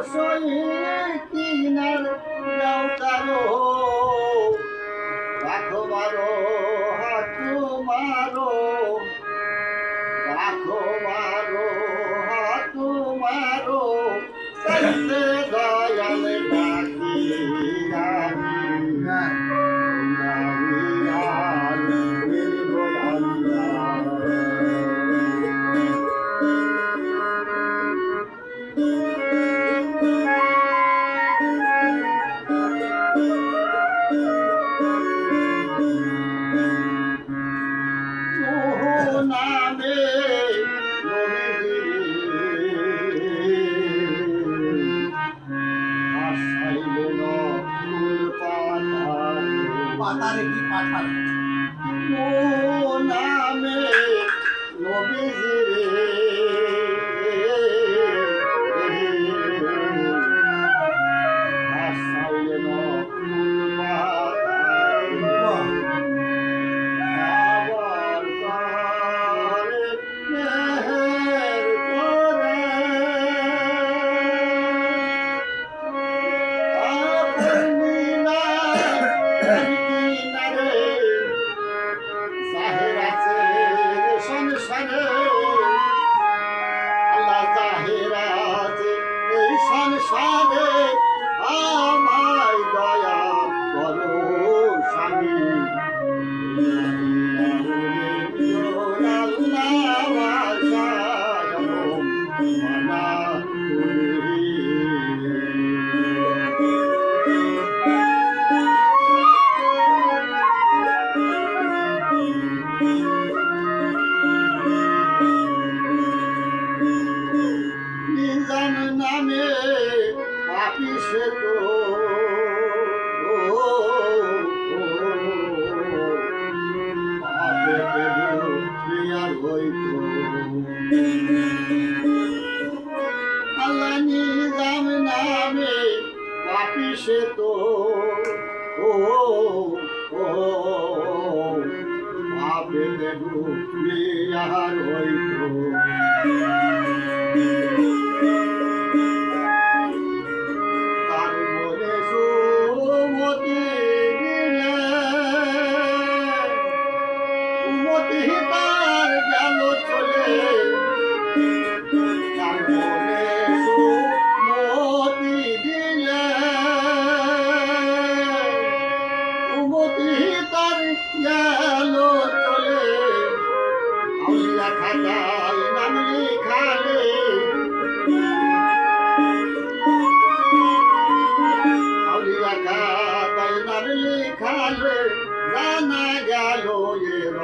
সই কিনার যাও কারো রাখো মারো হাতু মারো রাখো মারো হাতু মারো কাইতে দয়াল ডাকি নামে পাতারে কি পাঠার ও নামে নবীজি সংসারে আমায় দয়া করো স্বামী নিজাম নামে পাপিসে তো আল্লাহ নিজাম নামে পাপিসে তো পাপে আর হইতো তার গেল চলে তার মনে সুমতি দিলে উমতি তার গেল চলে আউলিয়া খাতায় নাম লিখালে আউলিয়া খাতায় নাম লিখালে জানা গেল এর